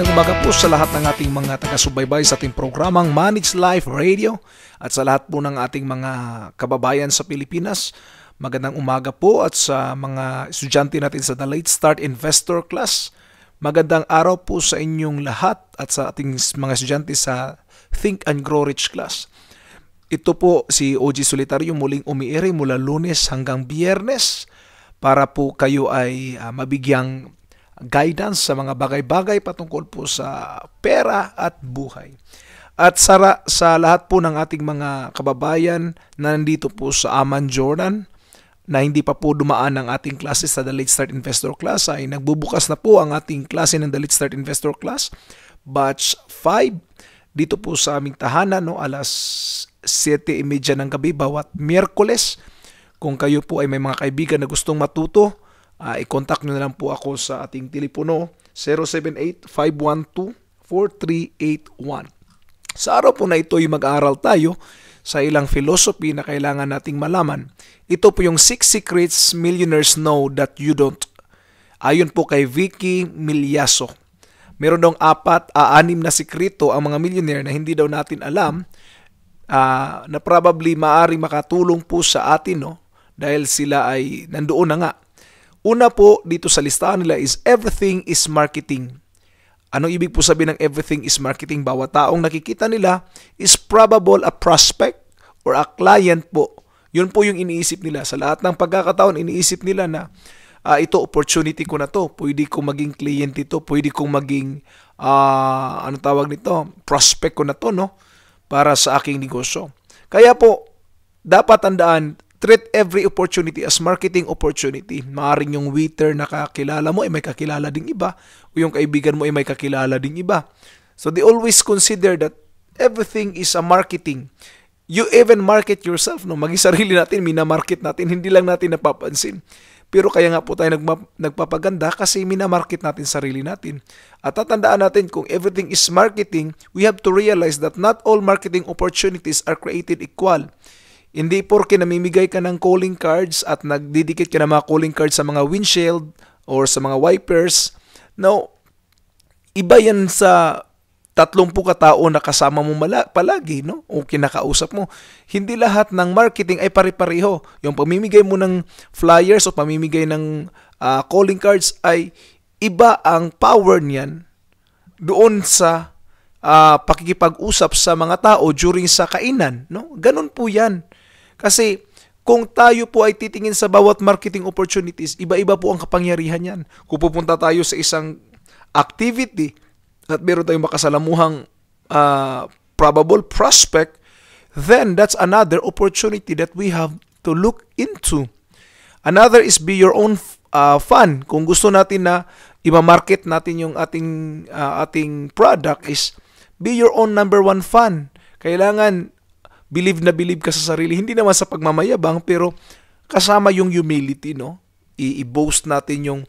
Magandang umaga po sa lahat ng ating mga taga-subaybay sa ating programang Manage Life Radio at sa lahat po ng ating mga kababayan sa Pilipinas. Magandang umaga po at sa mga estudyante natin sa The Late Start Investor Class. Magandang araw po sa inyong lahat at sa ating mga estudyante sa Think and Grow Rich Class. Ito po si OG Solitario muling umiiri mula Lunes hanggang Biyernes para po kayo ay mabigyang guidance sa mga bagay-bagay patungkol po sa pera at buhay. At sa lahat po ng ating mga kababayan na nandito po sa Amman, Jordan, na hindi pa po dumaan ang ating klase sa The Late Start Investor Class, ay nagbubukas na po ang ating klase ng The Late Start Investor Class, Batch 5, dito po sa aming tahanan, alas 7:30 ng gabi bawat Miyerkules. Kung kayo po ay may mga kaibigan na gustong matuto, i-contact nyo na lang po ako sa ating telepono 078-512-4381. Sa araw po na ito ay mag-aaral tayo sa ilang philosophy na kailangan nating malaman. Ito po yung 6 secrets millionaires know that you don't. Ayon po kay Vicky Milyaso. Meron daw 6 na sikreto ang mga millionaire na hindi daw natin alam na probably maaaring makatulong po sa atin dahil sila ay nandoon na nga. Una po dito sa listahan nila is everything is marketing. Anong ibig po sabihin ng everything is marketing? Bawat taong nakikita nila is probable a prospect or a client po. Yun po yung iniisip nila. Sa lahat ng pagkakataon, iniisip nila na ito, opportunity ko na to. Pwede kong maging client ito. Pwede kong maging, prospect ko na to, para sa aking negosyo. Kaya po, dapat tandaan, treat every opportunity as marketing opportunity. Maaring yung waiter na kakilala mo ay may kakilala ding iba o yung kaibigan mo ay may kakilala ding iba. So they always consider that everything is a marketing. You even market yourself. Maging sarili natin, minamarket natin, hindi lang natin napapansin. Pero kaya nga po tayo nagpapaganda kasi minamarket natin sarili natin. At tatandaan natin kung everything is marketing, we have to realize that not all marketing opportunities are created equal. Hindi porke namimigay ka ng calling cards at nagdidikit ka ng mga calling cards sa mga windshield or sa mga wipers. No, iba yan sa 30 katao na kasama mo palagi, o kinakausap mo. Hindi lahat ng marketing ay pare-pareho. Yung pamimigay mo ng flyers o pamimigay ng calling cards ay iba ang power niyan doon sa pakikipag-usap sa mga tao during sa kainan. Ganun po yan. Kasi kung tayo po ay titingin sa bawat marketing opportunities, iba-iba po ang kapangyarihan yan. Kung pupunta tayo sa isang activity at meron tayong makasalamuhang probable prospect, then that's another opportunity that we have to look into. Another is be your own fan. Kung gusto natin na i-market natin yung ating product is be your own number one fan. Kailangan believe na believe ka sa sarili. Hindi naman sa pagmamayabang, pero kasama yung humility, I-boast natin yung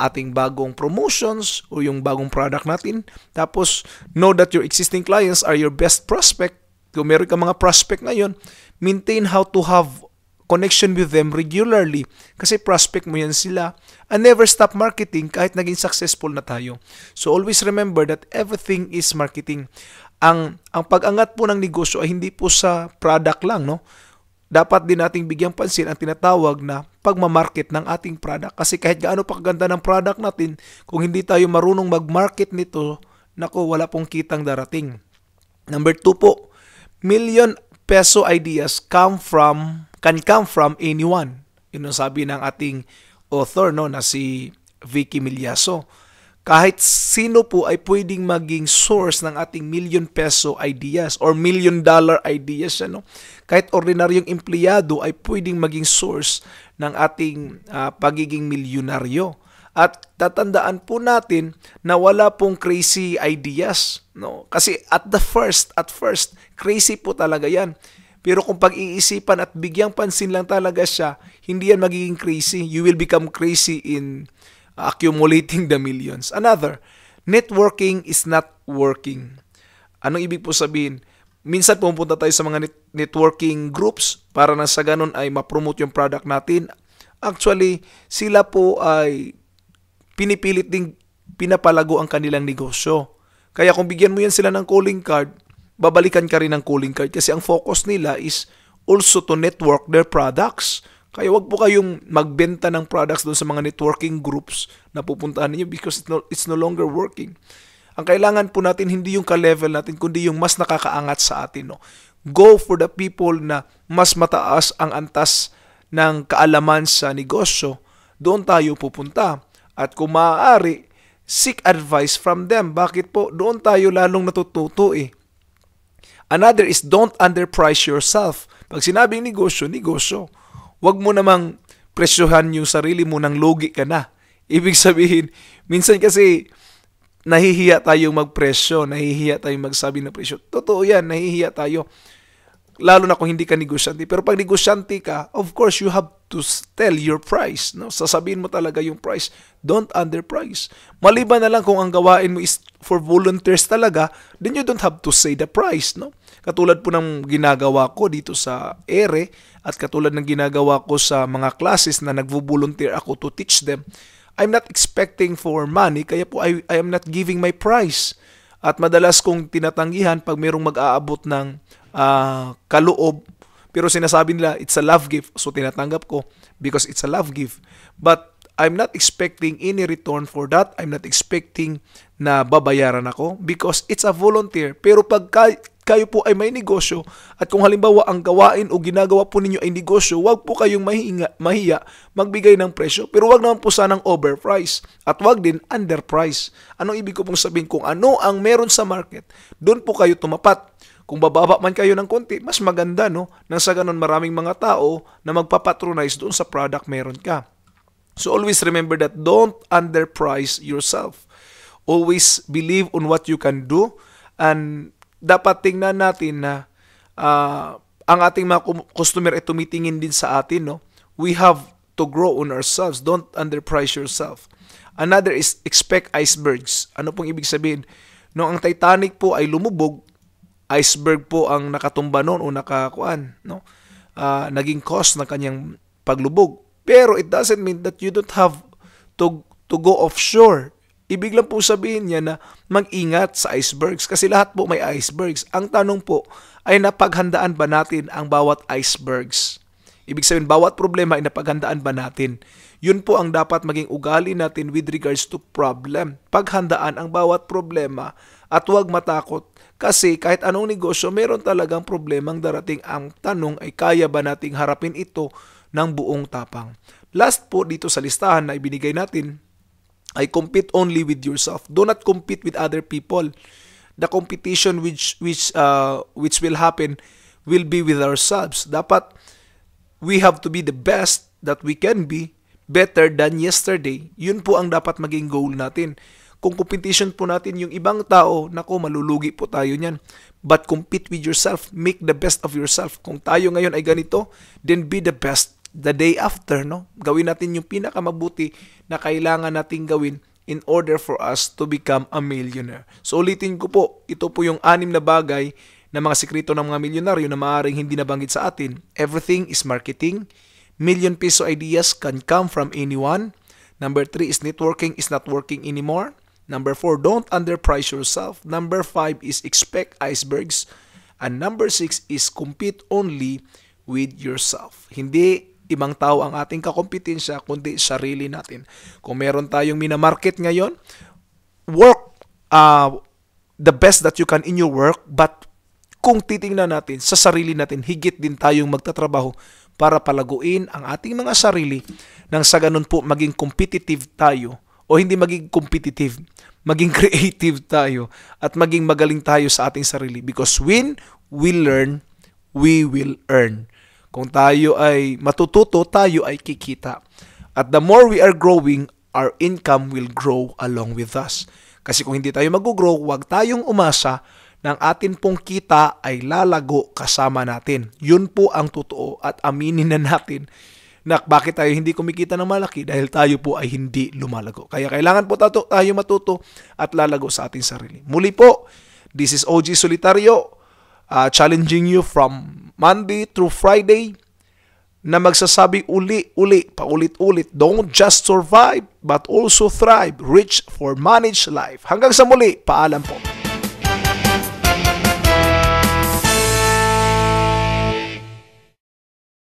ating bagong promotions o yung bagong product natin. Tapos, know that your existing clients are your best prospect. Kung meron ka mga prospect ngayon, maintain how to have connection with them regularly. Kasi prospect mo yan sila. And never stop marketing kahit naging successful na tayo. So, always remember that everything is marketing. Ang pag-angat po ng negosyo ay hindi po sa product lang, Dapat din nating bigyang pansin ang tinatawag na pagmamarket ng ating product. Kasi kahit gaano pa kaganda ng product natin, kung hindi tayo marunong mag-market nito, wala pong kitang darating. Number 2 po, million peso ideas can come from anyone. Yun ang sabi ng ating author, na si Vicky Milyaso. Kahit sino po ay pwedeng maging source ng ating million peso ideas or $1 million ideas. Kahit ordinaryong empleyado ay pwedeng maging source ng ating pagiging milyonaryo. At tatandaan po natin na wala pong crazy ideas. Kasi at first, crazy po talaga yan. Pero kung pag-iisipan at bigyang pansin lang talaga siya, hindi yan magiging crazy. You will become crazy in accumulating the millions. Another, networking is not working. Anong ibig po sabihin? Minsan pumunta tayo sa mga networking groups para na sa ganun ay ma-promote yung product natin. Actually, sila po ay pinipilit ding pinapalago ang kanilang negosyo. Kaya kung bigyan mo yan sila ng calling card, babalikan ka rin ng calling card kasi ang focus nila is also to network their products. Kaya wag po kayong magbenta ng products doon sa mga networking groups na pupuntahan niyo because it's no longer working. Ang kailangan po natin hindi yung ka-level natin kundi yung mas nakakaangat sa atin. No? Go for the people na mas mataas ang antas ng kaalaman sa negosyo. Doon tayo pupunta. At kung maaari, seek advice from them. Bakit po? Doon tayo lalong natututo eh. Another is don't underprice yourself. Pag sinabing negosyo, negosyo. Huwag mo namang presyohan yung sarili mo nang lugi ka na. Ibig sabihin, minsan kasi nahihiya tayong magpresyo, nahihiya tayong magsabi ng presyo. Totoo yan, nahihiya tayo. Lalo na kung hindi ka negosyante. Pero pag negosyante ka, of course, you have to tell your price. No? Sasabihin mo talaga yung price. Don't underprice. Maliban na lang kung ang gawain mo is for volunteers talaga, then you don't have to say the price. No? Katulad po ng ginagawa ko dito sa ERE at katulad ng ginagawa ko sa mga classes na nagvo-volunteer ako to teach them. I'm not expecting for money, kaya po I am not giving my price. At madalas kong tinatanggihan pag mayroong mag-aabot ng kaloob, pero sinasabi nila it's a love gift, so tinatanggap ko because it's a love gift. But I'm not expecting any return for that. I'm not expecting na babayaran ako because it's a volunteer. Pero pag kayo po ay may negosyo at kung halimbawa ang gawain o ginagawa po ninyo ay negosyo, wag po kayong mahiya magbigay ng presyo. Pero wag naman po sanang overprice at wag din underprice. Anong ibig ko pong sabihin? Kung ano ang meron sa market, doon po kayo tumapat. Kung bababa man kayo ng konti, mas maganda, no? Nang sa ganun maraming mga tao na magpapatronize doon sa product meron ka. So always remember that don't underprice yourself. Always believe on what you can do and dapat tingnan natin na ang ating mga customer ay tumitingin din sa atin. No? We have to grow on ourselves. Don't underprice yourself. Another is expect icebergs. Ano pong ibig sabihin? Noong ang Titanic po ay lumubog, iceberg po ang nakatumba noon o nakakuan, no? Naging cause ng kanyang paglubog. Pero it doesn't mean that you don't have to go offshore. Ibig lang po sabihin niya na mag-ingat sa icebergs kasi lahat po may icebergs. Ang tanong po ay napaghandaan ba natin ang bawat icebergs? Ibig sabihin, bawat problema ay napaghandaan ba natin? Yun po ang dapat maging ugali natin with regards to problem. Paghandaan ang bawat problema at huwag matakot. Kasi kahit anong negosyo, meron talagang problemang darating. Ang tanong ay kaya ba nating harapin ito ng buong tapang. Last po dito sa listahan na ibinigay natin ay compete only with yourself. Do not compete with other people. The competition which will happen will be with ourselves. Dapat we have to be the best that we can be, better than yesterday. Yun po ang dapat maging goal natin. Kung competition po natin yung ibang tao, nako, malulugi po tayo niyan. But compete with yourself. Make the best of yourself. Kung tayo ngayon ay ganito, then be the best the day after. No? Gawin natin yung pinakamabuti na kailangan nating gawin in order for us to become a millionaire. So ulitin ko po, ito po yung 6 na bagay na mga sikreto ng mga milyonaryo na maaaring hindi nabanggit sa atin. Everything is marketing. ₱1,000,000 ideas can come from anyone. Number 3 is networking is not working anymore. Number 4, don't underprice yourself. Number 5 is expect icebergs. And number 6 is compete only with yourself. Hindi ibang tao ang ating kakompetensya, kundi sarili natin. Kung meron tayong minamarket ngayon, work the best that you can in your work, but kung titingnan natin sa sarili natin, higit din tayong magtatrabaho para palaguin ang ating mga sarili nang sa ganun po maging competitive tayo o hindi maging competitive, maging creative tayo at maging magaling tayo sa ating sarili because when we learn, we will earn. Kung tayo ay matututo, tayo ay kikita. At the more we are growing, our income will grow along with us. Kasi kung hindi tayo mag-grow, huwag tayong umasa ng atin pong kita ay lalago kasama natin. Yun po ang totoo at aminin na natin na bakit tayo hindi kumikita ng malaki dahil tayo po ay hindi lumalago. Kaya kailangan po tayo matuto at lalago sa ating sarili. Muli po, this is OG Solitario challenging you from Monday through Friday na magsasabi uli-uli, paulit-ulit, don't just survive, but also thrive, rich for managed life. Hanggang sa muli, paalam po.